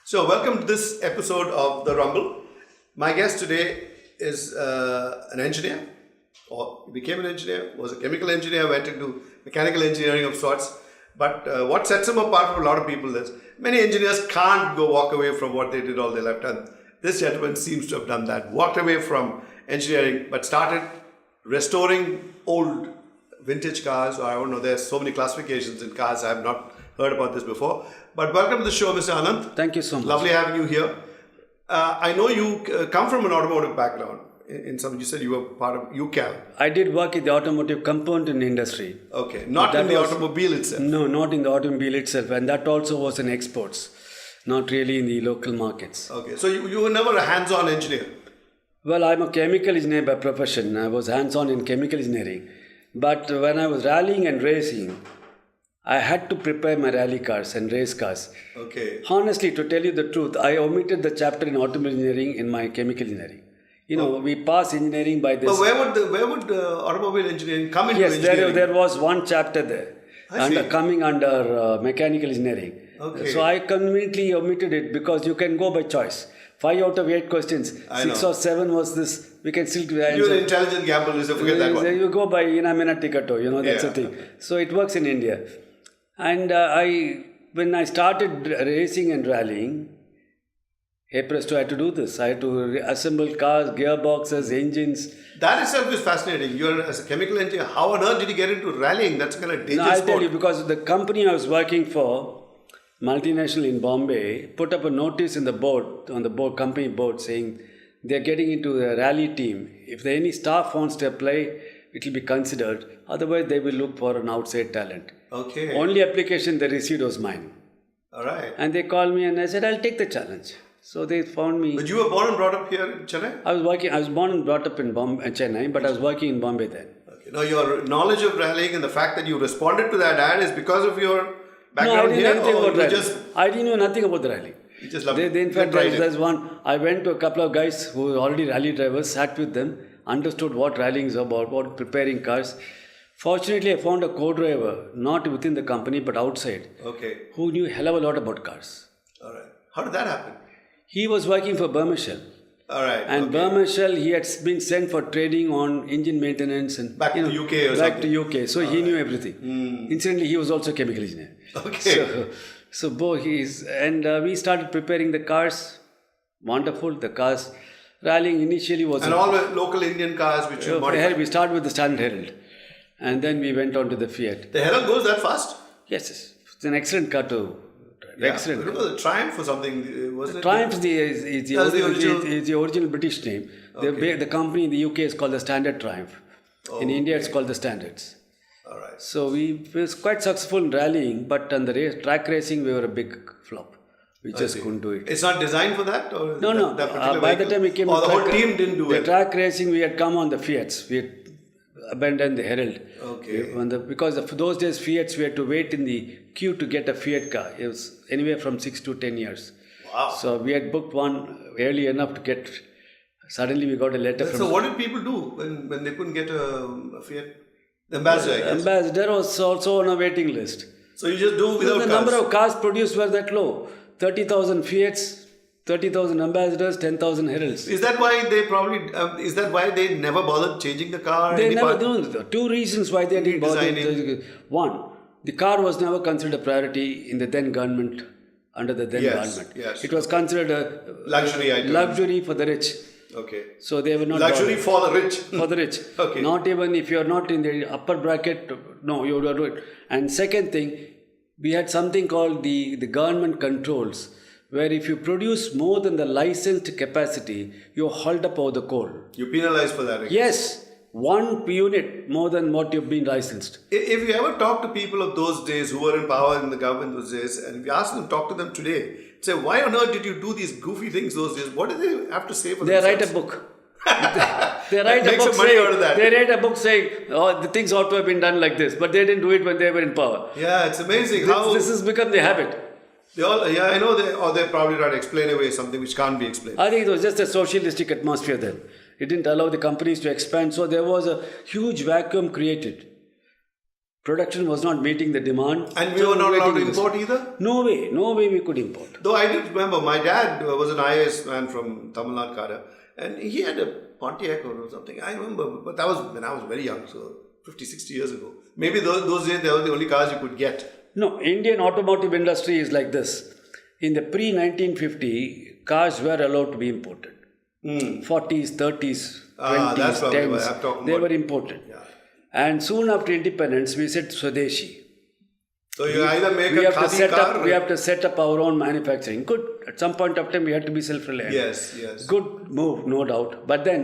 So, welcome to this episode of The Rumble. My guest today is an engineer, or became an engineer, was a chemical engineer, went into mechanical engineering of sorts. But what sets him apart from a lot of people is many engineers can't walk away from what they did all their lifetime. This gentleman seems to have done that, walked away from engineering, but started restoring old vintage cars. Or I don't know, there's so many classifications in cars, I have not heard about this before. But welcome to the show, Mr. Ananth. Thank you so much. Lovely having you here. I know you come from an automotive background. You said you were part of UCAL. I did work in the automotive component industry. Okay, not in the automobile itself. No, not in the automobile itself, and that also was in exports, not really in the local markets. Okay, so you were never a hands-on engineer. Well, I'm a chemical engineer by profession. I was hands-on in chemical engineering. But when I was rallying and racing, I had to prepare my rally cars and race cars. Okay. Honestly, to tell you the truth, I omitted the chapter in automobile engineering in my chemical engineering. We pass engineering by this. But where would automobile engineering come into engineering? Yes, there was one chapter there, coming under mechanical engineering. Okay. So I conveniently omitted it because you can go by choice. 5 out of 8 questions, 6 or 7 was this. We can still do that. You're an intelligent gambler, so forget that one. You go by minute ticket, that's the thing. So it works in India. And when I started racing and rallying, hey presto, I had to do this. I had to assemble cars, gearboxes, engines. That itself is fascinating. You're as a chemical engineer. How on earth did you get into rallying? That's kind of dangerous. No, I'll tell you, because the company I was working for, multinational in Bombay, put up a notice on the company board saying they're getting into a rally team. If any staff wants to apply, it will be considered. Otherwise, they will look for an outside talent. Okay. Only application they received was mine. All right. And they called me and I said, I'll take the challenge. So they found me. But you were born and brought up here in Chennai? I was born and brought up in Chennai, but I was working in Bombay then. Okay. Now, your knowledge of rallying and the fact that you responded to that ad is because of your background here? I didn't know nothing about the rally. You just loved it. In fact, there's one. I went to a couple of guys who were already rally drivers, sat with them, understood what rallying is about preparing cars. Fortunately, I found a co-driver, not within the company, but outside, who knew a hell of a lot about cars. All right. How did that happen? He was working for Burmashell. All right. And Burmashell, he had been sent for training on engine maintenance and back to UK or something. Back to UK. So he knew everything. Incidentally, he was also a chemical engineer. Okay. So we started preparing the cars. Wonderful. The cars rallying initially was. And all the local Indian cars which you modified. We started with the Standard Herald. And then we went on to the Fiat. The Herald goes that fast? Yes. It's an excellent car too. Yeah. Excellent. Remember the Triumph or something? Was it? Triumph is the original British name. Okay. The company in the UK is called the Standard Triumph. In India, it's called the Standards. All right. So we were quite successful in rallying, but on the track racing, we were a big flop. We just couldn't do it. It's not designed for that? Or no. By the time we came, the whole team didn't do it. The track racing, we had come on the Fiats. We had abandoned the Herald. Okay. Because of those days, Fiats, we had to wait in the queue to get a Fiat car. It was anywhere from 6 to 10 years. Wow. So we had booked one early enough to get. Suddenly we got a letter from. So what did people do when they couldn't get a Fiat? The ambassador, I guess. Ambassador was also on a waiting list. So you just do without cars? The number of cars produced were that low. 30,000 Fiats, 30,000 ambassadors, 10,000 Heralds. Is that why they never bothered changing the car? They never do. 2 reasons why they didn't bother. One, the car was never considered a priority in the then government, under the then government. Yes. It was considered a luxury item. Luxury for the rich. Okay. So they were not luxury bothered. for the rich. For the rich. Okay. Not even if you are not in the upper bracket, no, you don't do it. And second thing, we had something called the government controls, where if you produce more than the licensed capacity, you're hauled up over the coal. You penalized for that? Yes. 1 unit more than what you've been licensed. If you ever talk to people of those days who were in power in the government those days, and if you ask them, talk to them today, say, why on earth did you do these goofy things those days? What do they have to say for themselves? They write a book. They write a book money out of that. They write a book saying, the things ought to have been done like this, but they didn't do it when they were in power. Yeah, it's amazing this has become the habit. I know they probably try to explain away something which can't be explained. I think it was just a socialistic atmosphere then. It didn't allow the companies to expand, so there was a huge vacuum created. Production was not meeting the demand. And we were not allowed to import either? No way we could import. Though I did remember, my dad was an IAS man from Tamil Nadu, and he had a Pontiac or something. I remember, but that was when I was very young, so 50, 60 years ago. Maybe those days they were the only cars you could get. No, Indian automotive industry is like this. In the pre-1950, cars were allowed to be imported. 40s, 30s, 20s, that's probably 10s, what I'm talking they about. were imported. Yeah. And soon after independence, we said Swadeshi. So you either make We a have to khadi set car up. We have to set up our own manufacturing. Good. At some point of time, we had to be self-reliant. Yes. Good move, no doubt. But then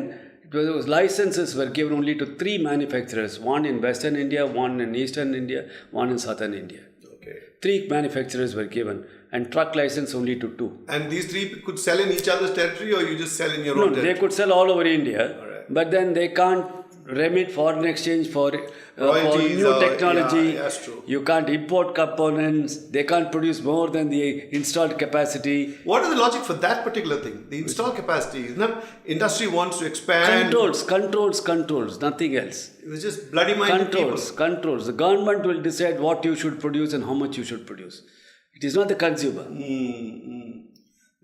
those licenses were given only to 3 manufacturers: one in Western India, one in Eastern India, one in Southern India. Okay. 3 manufacturers were given, and truck license only to 2. And these 3 could sell in each other's territory, or you just sell in your No, own territory? they could sell all over India, Alright. but then they can't remit foreign exchange for Royalties new or- technology. yeah, that's true. You can't import components. They can't produce more than the installed capacity. What is the logic for that particular thing? The install capacity, isn't it? Industry wants to expand. Controls, nothing else. It was just bloody-minded Controls. The government will decide what you should produce and how much you should produce. It is not the consumer.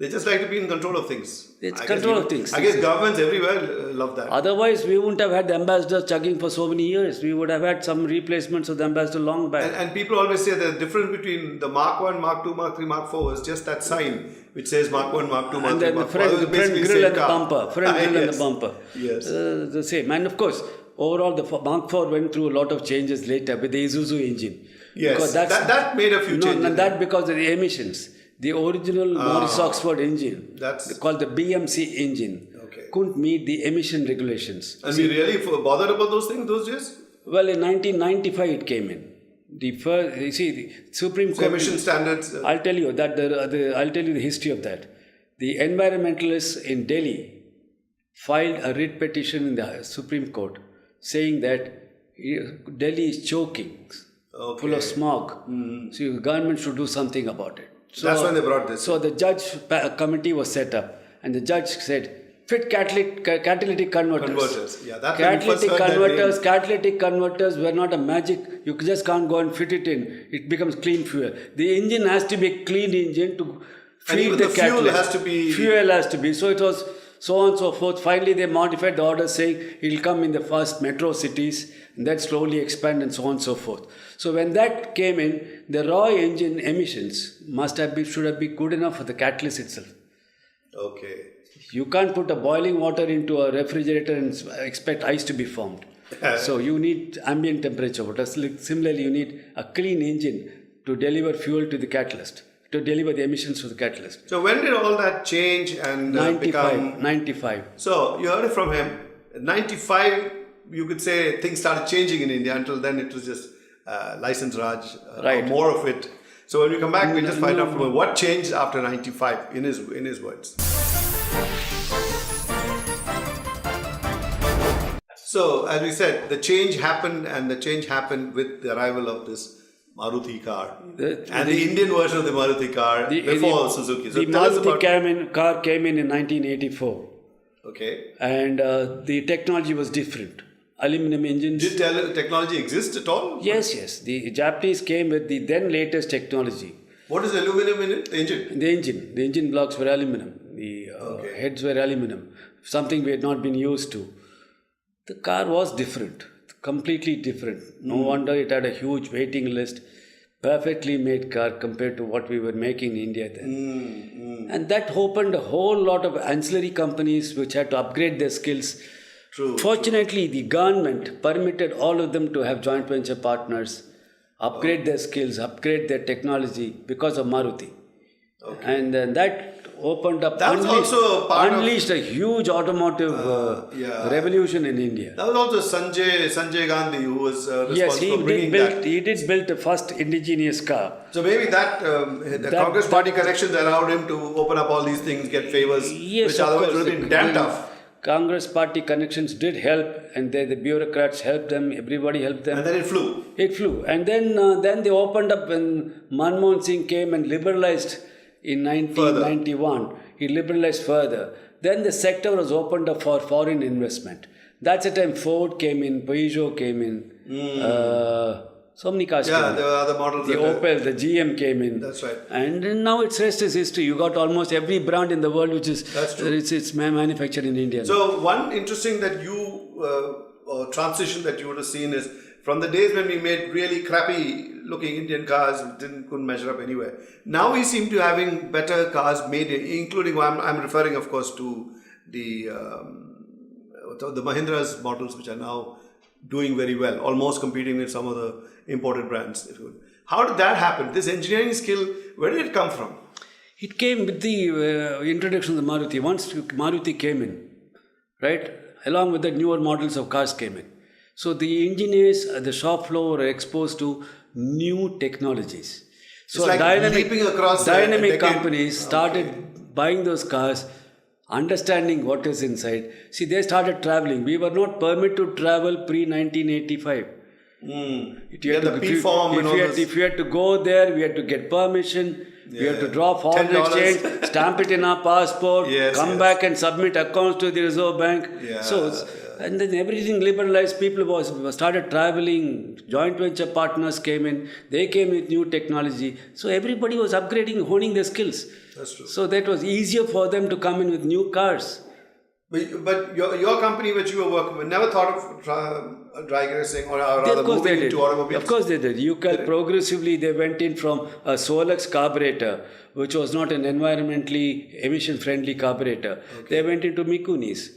They just like to be in control of things. It's control of things. I guess governments everywhere love that. Otherwise, we wouldn't have had the ambassadors chugging for so many years. We would have had some replacements of the ambassador long back. And people always say the difference between the Mark 1, Mark 2, Mark 3, Mark 4 is just that sign which says Mark 1, Mark 2, Mark And 3, then the Mark 4. front It's basically grill same and the car. bumper. Front grill and Yes. the bumper. Yes. The same. And of course, overall, the Mark 4 went through a lot of changes later with the Isuzu engine. Yes, Because that made a few changes. No, that because of the emissions. The original Morris Oxford engine, That's- called the BMC engine, Okay. couldn't meet the emission regulations. And we really bothered about those things those days? Well, in 1995 it came in. The first, you see, the Supreme So Court. emission standards. I'll tell you that I'll tell you the history of that. The environmentalists in Delhi filed a writ petition in the Supreme Court saying that Delhi is choking, full of smog. So the government should do something about it. So, That's when they brought this. So the judge committee was set up, and the judge said, fit catalytic converters. Converters. Yeah, that's when we first heard that name. Catalytic converters were not a magic. You just can't go and fit it in. It becomes clean fuel. The engine has to be a clean engine to feed even the the fuel catalyst. has to be- Fuel has to be. So it was so on and so forth. Finally, they modified the order saying it will come in the first metro cities and then slowly expand and so on and so forth. So when that came in, the raw engine emissions should have been good enough for the catalyst itself. Okay. You can't put a boiling water into a refrigerator and expect ice to be formed. So you need ambient temperature water. Similarly, you need a clean engine to deliver fuel to the catalyst, to deliver the emissions to the catalyst. So when did all that change and become... 95. So you heard it from him. 95, you could say things started changing in India. Until then, it was just license Raj, Right. more of it. So when we come back, we'll just find out from him what changed after 95 in his words. So as we said, the change happened, and the change happened with the arrival of this Maruti car and the Indian version of the Maruti car before Suzuki. So the tell us Maruti about... car came in 1984, Okay. and the technology was different. Aluminum engines. Did technology exist at all? Yes. The Japanese came with the then latest technology. What is aluminum in it? The engine? The engine blocks were aluminum. The heads were aluminum. Something we had not been used to. The car was different, completely different. No wonder it had a huge waiting list. Perfectly made car compared to what we were making in India then. And that opened a whole lot of ancillary companies which had to upgrade their skills. True. Fortunately, the government permitted all of them to have joint venture partners, upgrade their skills, upgrade their technology because of Maruti. Okay. And then that opened up, That was also a part of- unleashed a huge automotive revolution in India. That was also Sanjay Gandhi who was responsible Yes, for bringing that. he did build the first indigenous car. So maybe the Congress Party connections allowed him to open up all these things, get favors, Yes, which of otherwise course. would have been damn tough. Congress Party connections did help, and the bureaucrats helped them, everybody helped them. And then it flew. It flew. And then they opened up when Manmohan Singh came and liberalized in 1991. He liberalized further. Then the sector was opened up for foreign investment. That's the time Ford came in, Peugeot came in. So many cars Yeah, came in. there were other models. The Opel, the GM came in. That's right. And now it's rest is history. You got almost every brand in the world which is That's true. it's manufactured in India. So one interesting that transition that you would have seen is from the days when we made really crappy looking Indian cars, couldn't measure up anywhere. Now we seem to having better cars made, including I'm referring of course to the Mahindra's models, which are now doing very well, almost competing with some of the imported brands. How did that happen? This engineering skill, where did it come from? It came with the introduction of the Maruti. Once Maruti came in, right, along with the newer models of cars came in. So the engineers at the shop floor were exposed to new technologies. So it's like leaping across dynamic companies started buying those cars, understanding what is inside. See, they started traveling. We were not permitted to travel pre-1985. If you had to go there, we had to get permission. We had to draw foreign exchange, stamp it in our passport, come back and submit accounts to the Reserve Bank. And then everything liberalized. People started traveling. Joint venture partners came in. They came with new technology. So everybody was upgrading, honing their skills. That's true. So that was easier for them to come in with new cars. But your company which you were working with never thought of digressing or rather moving into automobiles? Of course they did. Progressively they went in from a Solex carburetor, which was not an environmentally emission-friendly carburetor. They went into Mikunis.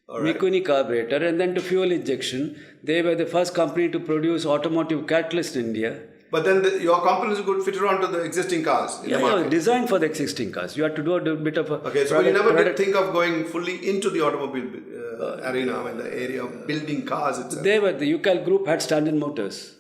Mikuni carburetor, and then to fuel injection. They were the first company to produce automotive catalyst in India. But then your company is good fit around to the existing cars in the market. Designed for the existing cars. You had to do a bit of a... Okay, so you never did think of going fully into the automobile arena, in the area of building cars itself? The UCAL group had Standard Motors.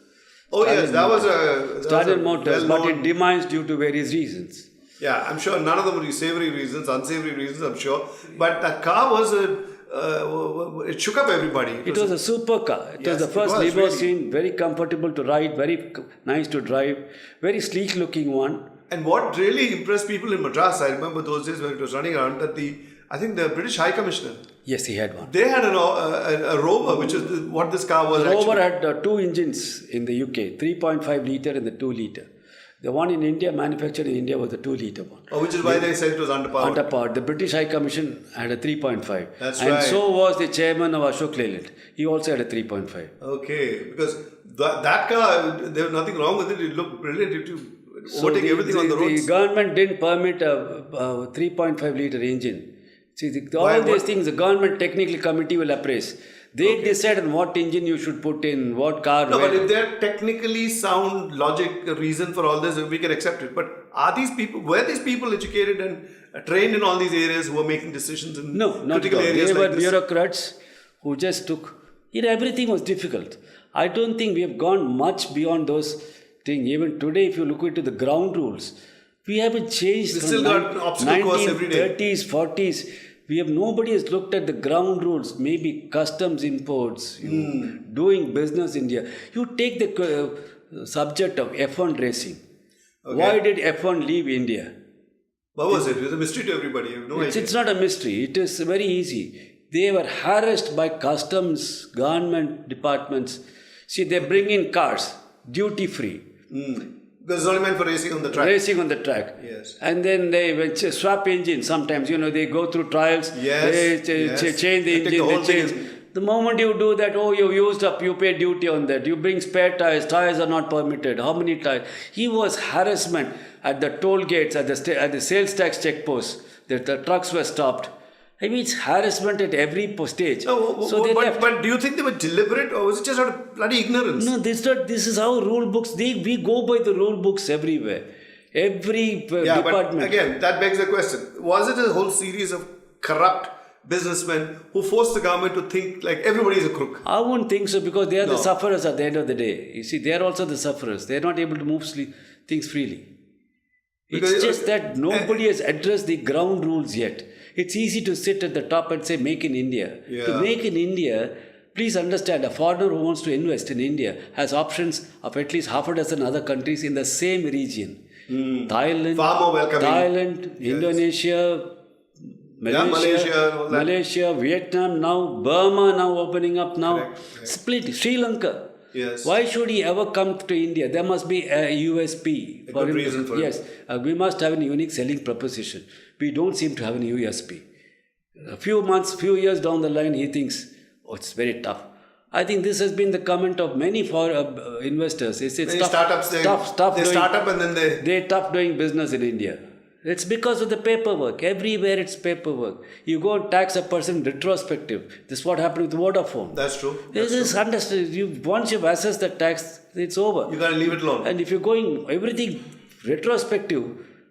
Standard Motors, but it demised due to various reasons. Yeah, I'm sure none of them were savory reasons, unsavory reasons, I'm sure. But that car was it shook up everybody. It was a super car. It was the first limousine, very comfortable to ride, very nice to drive, very sleek looking one. And what really impressed people in Madras, I remember those days when it was running around, that I think the British High Commissioner. Yes, he had one. They had a Rover, which is what this car was. The Rover had two engines in the UK, 3.5 litre and the 2 litre. The one in India, manufactured in India, was the 2 litre one. Which is why they said it was underpowered. Underpowered. The British High Commission had a 3.5. That's and right. So was the chairman of Ashok Leyland. He also had a 3.5. Okay, because that car, there was nothing wrong with it. It looked brilliant. Overtake everything on the roads. The government didn't permit a 3.5 litre engine. See, all these things, the government technical committee will appraise. They decide on what engine you should put in, what car. But if they're technically sound logic reason for all this, we can accept it. But were these people educated and trained in all these areas who were making decisions in critical areas? They were bureaucrats who just took. Everything was difficult. I don't think we have gone much beyond those things. Even today, if you look into the ground rules, we haven't changed. We still got obstacle course every day. 30s, 40s. Nobody has looked at the ground rules, maybe customs imports, doing business in India. You take the subject of F1 racing. Okay. Why did F1 leave India? What was it? It was a mystery to everybody. You have no idea. It's not a mystery. It is very easy. They were harassed by customs, government departments. See, they bring in cars, duty free. Because it's only meant for racing on the track. Racing on the track. Yes. And then they swap engines sometimes. They go through trials. Yes. They change the engine. The moment you do that, you used up, you pay duty on that. You bring spare tires. Tires are not permitted. How many tires? He was harassment at the toll gates, at the sales tax checkposts. The trucks were stopped. It's harassment at every stage. But do you think they were deliberate or was it just out of bloody ignorance? No, this is how rule books, we go by the rule books everywhere. Every department. But again, that begs the question. Was it a whole series of corrupt businessmen who forced the government to think like everybody is a crook? I wouldn't think so because they are the sufferers at the end of the day. You see, they are also the sufferers. They are not able to move things freely. It's just that nobody has addressed the ground rules yet. It's easy to sit at the top and say, make in India. Yeah. To make in India, please understand, a foreigner who wants to invest in India has options of at least half a dozen other countries in the same region. Thailand, far more welcoming. Thailand, Indonesia, Malaysia, Vietnam now, Burma now opening up now. Correct. Split, Sri Lanka. Yes. Why should he ever come to India? There must be a USP A for good him. reason for Yes, we must have a unique selling proposition. We don't seem to have an USP. A few months, few years down the line, he thinks, oh, it's very tough. I think this has been the comment of many investors. It's Many tough, startups, they start up and then they're tough doing business in India. It's because of the paperwork. Everywhere it's paperwork. You go and tax a person retrospective. This is what happened with Vodafone. That's true. This is understood. Once you've assessed the tax, it's over. You got to leave it alone. And if you're going everything retrospective,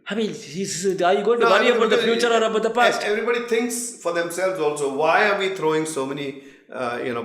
I mean, are you going to worry about the future or about the past? Everybody thinks for themselves also. Why are we throwing so many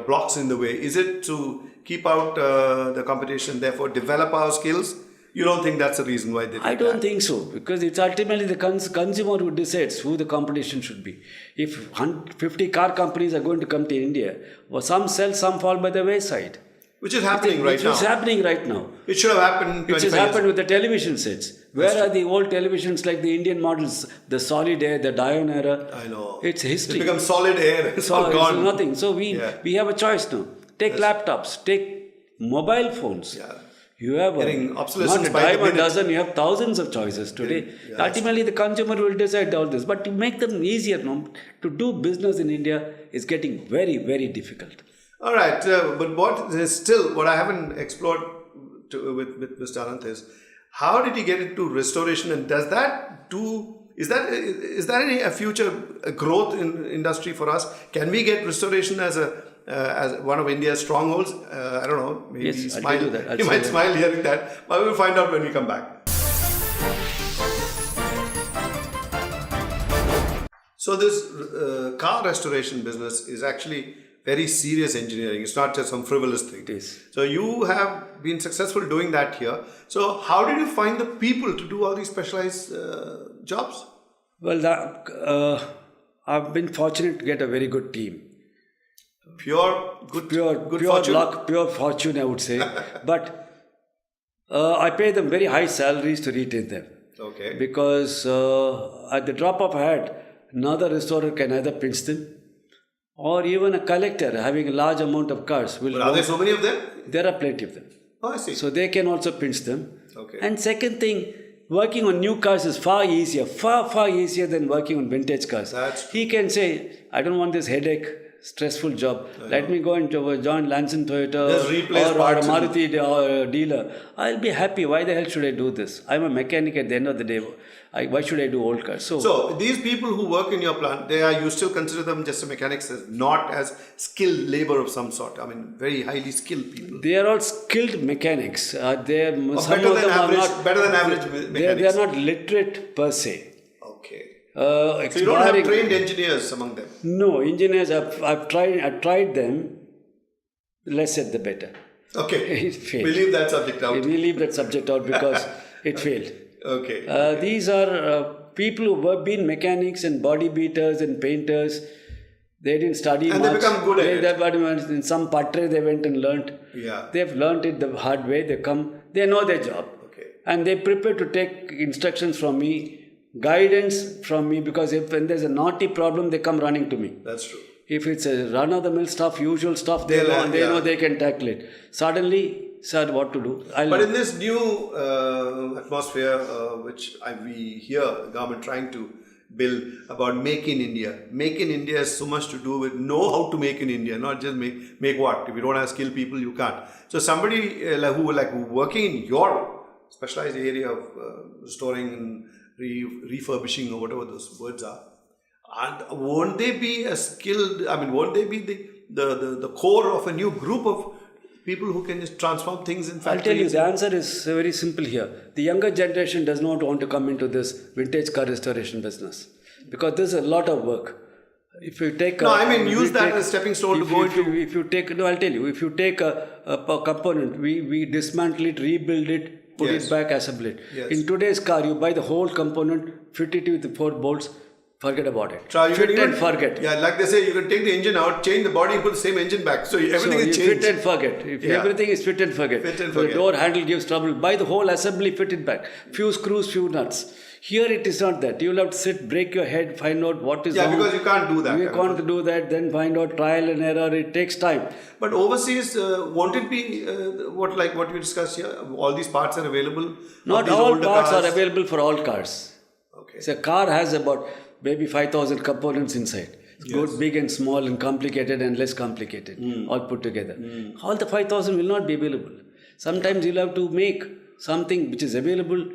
blocks in the way? Is it to keep out the competition, therefore develop our skills? You don't think that's the reason why they do I don't think so, because it's ultimately the consumer who decides who the competition should be. If 50 car companies are going to come to India, well, some sell, some fall by the wayside. Which is happening right now. Which is happening right now. It should have happened 25 Which has happened with the television sets. Where are the old televisions like the Indian models, the solid air, the Dion era? I know. It's history. It becomes solid air. It's all gone. It's nothing. So we have a choice now. Take laptops, take mobile phones. Yeah. You have Getting obsolescence not a by the dime a minute. dozen, you have thousands of choices today. Ultimately, the consumer will decide all this. But to make them easier now, to do business in India is getting very, very difficult. All right. But what I haven't explored with Mr. Ananth is, how did he get into restoration, and is that a future growth in industry for us? Can we get restoration as one of India's strongholds? I don't know. Maybe Yes, I'll do that. He might smile hearing that, but we'll find out when we come back. So this car restoration business is actually very serious engineering. It's not just some frivolous thing. It is. So you have been successful doing that here. So how did you find the people to do all these specialized jobs? Well, I've been fortunate to get a very good team. Pure fortune? Luck, pure fortune, I would say. But I pay them very high salaries to retain them. Okay. Because at the drop of a hat, another restorer can either pinch them, or even a collector having a large amount of cars will. But are there so many of them? There are plenty of them. Oh, I see. So they can also pinch them. Okay. And second thing, working on new cars is far easier than working on vintage cars. That's true. He can say, I don't want this headache, stressful job. Let me go and join Lanson Toyota or a Maruti dealer. I'll be happy. Why the hell should I do this? I'm a mechanic at the end of the day. Why should I do old cars? So these people who work in your plant, you still consider them just mechanics, not as skilled labor of some sort. I mean, very highly skilled people. They are all skilled mechanics. Better than average mechanics. They are not literate per se. Okay. So you don't have trained engineers among them? No, engineers. I've tried them. Less said the better. Okay. It failed. We leave that subject out. We leave that subject out because it failed. Okay. These are people who have been mechanics and body beaters and painters. They didn't study and much. They become good at it. In some patre they went and learnt. Yeah. They've learnt it the hard way. They know their job. Okay. And they prepare to take instructions from me, guidance from me, because when there's a naughty problem, they come running to me. That's true. If it's a run-of-the-mill stuff, usual stuff, they know they can tackle it. Suddenly, sir, what to do? But in this new atmosphere, which we hear the government trying to build about Make in India. Make in India has so much to do with know how to make in India, not just make what. If you don't have skilled people, you can't. So somebody who working in your specialized area of restoring and refurbishing or whatever those words are, and won't they be won't they be the core of a new group of people who can just transform things in factories? I'll tell you, the answer is very simple here. The younger generation does not want to come into this vintage car restoration business because there's a lot of work. If you take use that as a stepping stone to go into. I'll tell you, if you take a component, we dismantle it, rebuild it, put it back, assemble it. Yes. In today's car, you buy the whole component, fit it with 4 bolts, forget about it. You Fit can and forget. Yeah, like they say, you can take the engine out, change the body, put the same engine back. So everything is changed. Fit and forget. If everything is fit and forget. Fit and If forget. the door handle gives trouble, buy the whole assembly, fit it back. Few screws, few nuts. Here it is not that. You'll have to sit, break your head, find out what is wrong. Yeah, because you can't do that. You can't do that, then find out trial and error. It takes time. But overseas, won't it be what we discussed here? All these parts are available? Not all parts are available for all cars. Okay. So a car has about maybe 5,000 components inside. Good, big and small and complicated and less complicated, all put together. All the 5,000 will not be available. Sometimes you'll have to make something which is available,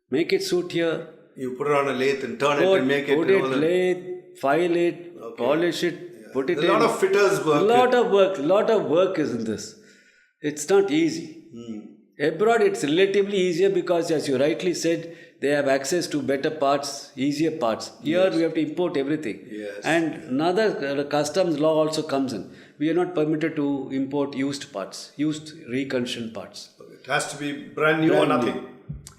make it suit here. You put it on a lathe and turn it and make it. Put it, lathe, file it, polish it, put it in. A lot of fitters work. Lot of work is in this. It's not easy. Abroad it's relatively easier because, as you rightly said, they have access to better parts, easier parts. Here we have to import everything. Yes. And another customs law also comes in. We are not permitted to import used parts, used reconditioned parts. It has to be brand new or nothing.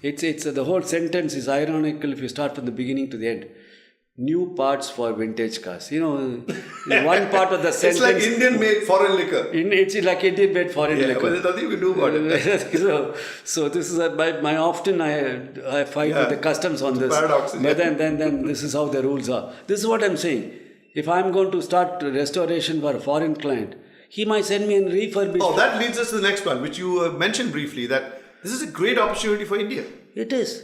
It's the whole sentence is ironical if you start from the beginning to the end. New parts for vintage cars. One part of the sentence. It's like Indian made foreign liquor. It's like Indian made foreign liquor. But there's nothing we do about it. so this is my often I fight with the customs on this. Paradox. But then this is how the rules are. This is what I'm saying. If I'm going to start restoration for a foreign client, he might send me a refurbished. Oh, that leads us to the next one, which you mentioned briefly, that this is a great opportunity for India. It is.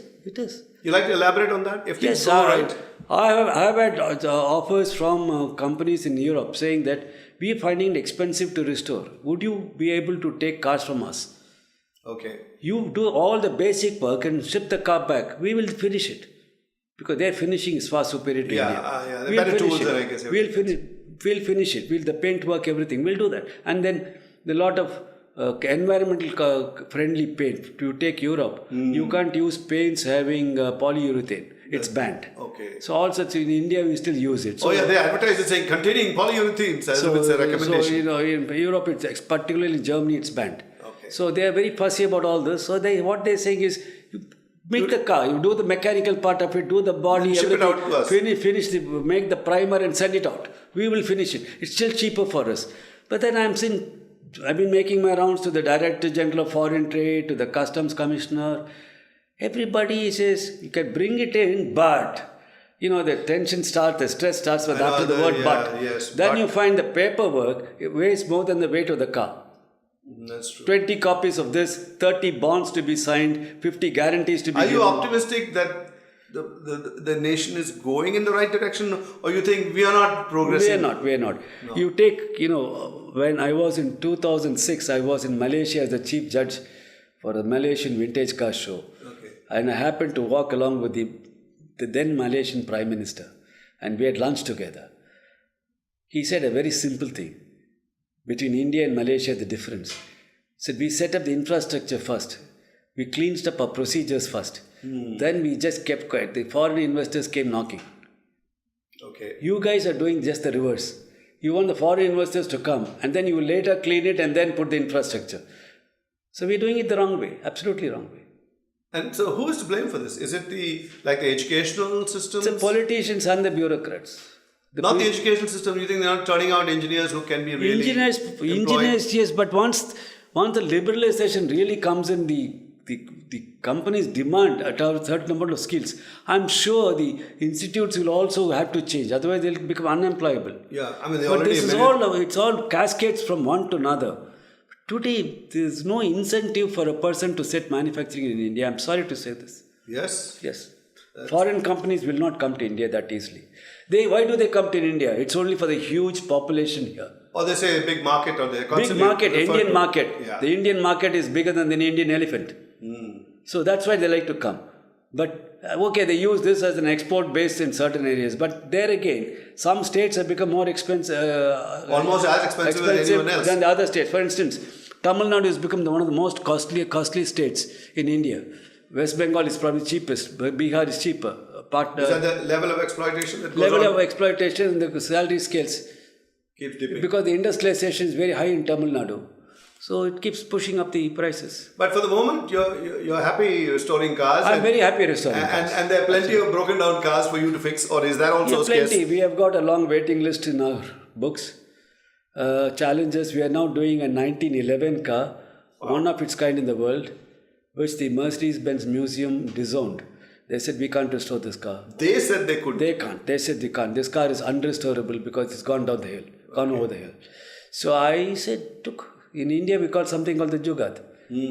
You like to elaborate on that? If things Yes, go right. I have had offers from companies in Europe saying that we are finding it expensive to restore. Would you be able to take cars from us? Okay. You do all the basic work and ship the car back. We will finish it. Because their finishing is far superior to India. The better tools are, I guess. We'll finish it. We'll the paint work, everything. We'll do that. And then the lot of environmental friendly paint. To take Europe, you can't use paints having polyurethane. It's banned. Okay. So all such in India we still use it. So, they advertise it saying containing polyurethanes as if it's a recommendation. So in Europe, particularly in Germany, it's banned. Okay. So they are very fussy about all this. So what they're saying is, you make the car, you do the mechanical part of it, do the body, ship everything. It out to us. Finish make the primer and send it out. We will finish it. It's still cheaper for us. But then I've been making my rounds to the Director General of Foreign Trade, to the Customs Commissioner. Everybody says, you can bring it in, but, the tension starts, the stress starts with after the word but. Yes, then you find the paperwork, it weighs more than the weight of the car. That's true. 20 copies of this, 30 bonds to be signed, 50 guarantees to be given. Are you optimistic that the nation is going in the right direction, or you think we are not progressing? We are not. No. You take, when I was in 2006, I was in Malaysia as the chief judge for the Malaysian Vintage Car Show. Okay. And I happened to walk along with the then Malaysian Prime Minister, and we had lunch together. He said a very simple thing. Between India and Malaysia, the difference. He said, we set up the infrastructure first. We cleaned up our procedures first. Then we just kept quiet. The foreign investors came knocking. Okay. You guys are doing just the reverse. You want the foreign investors to come, and then you will later clean it and then put the infrastructure. So we're doing it the wrong way, absolutely wrong way. And so who is to blame for this? Is it the educational systems? It's the politicians and the bureaucrats. The educational system. You think they're not turning out engineers who can be really engineers, yes, but once the liberalization really comes in, the companies demand at a certain number of skills. I'm sure the institutes will also have to change. Otherwise, they'll become unemployable. Yeah, But this is it's all cascades from one to another. Today, there is no incentive for a person to set manufacturing in India. I'm sorry to say this. Yes. Foreign companies will not come to India that easily. Why do they come to India? It's only for the huge population here. Or they say a big market, or they big market, Indian market. Yeah. The Indian market is bigger than the Indian elephant. So that's why they like to come. But they use this as an export base in certain areas. But there again, some states have become more expensive. Almost as expensive as anyone else. Than the other states. For instance, Tamil Nadu has become one of the most costly states in India. West Bengal is probably cheapest. Bihar is cheaper. Is that the level of exploitation that goes Level on? of exploitation and the salary scales. Keeps dipping. Because the industrialization is very high in Tamil Nadu. So it keeps pushing up the prices. But for the moment, you're happy restoring cars. I'm very happy restoring cars. And there are plenty of broken down cars for you to fix, or is that also scarce? Plenty. We have got a long waiting list in our books. Challenges. We are now doing a 1911 car, one of its kind in the world, which the Mercedes-Benz Museum disowned. They said we can't restore this car. They said they could. They can't. They said they can't. This car is unrestorable because it's gone down the hill, gone over the hill. So I said, look, in India we call something called the Jugaad.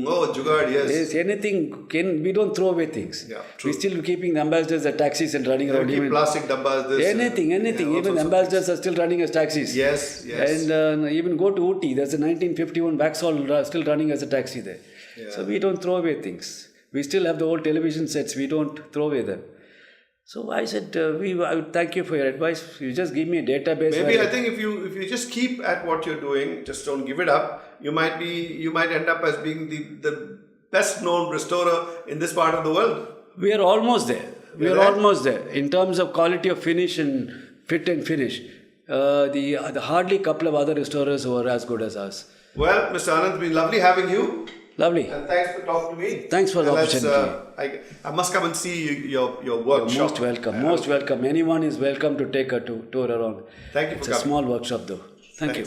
Oh, Jugaad, yes. Anything, we don't throw away things. Yeah, true. We're still keeping the ambassadors as taxis and running around. Keep plastic dabbas. Anything. Even the ambassadors are still running as taxis. Yes. And even go to Ooty, there's a 1951 Vauxhall still running as a taxi there. Yeah. So we don't throw away things. We still have the old television sets. We don't throw away them. So I said, I would thank you for your advice. You just give me a database. Maybe I think if you just keep at what you're doing, just don't give it up. You might end up as being the best known restorer in this part of the world. We are almost there. We are almost there in terms of quality of finish and fit and finish. The hardly couple of other restorers who are as good as us. Well, Mr. Ananth, it's been lovely having you. Lovely. And thanks for talking to me. Thanks for the opportunity. I must come and see your workshop. Most welcome. Anyone is welcome to take a tour around. Thank you for coming. It's a small workshop though. Thank you.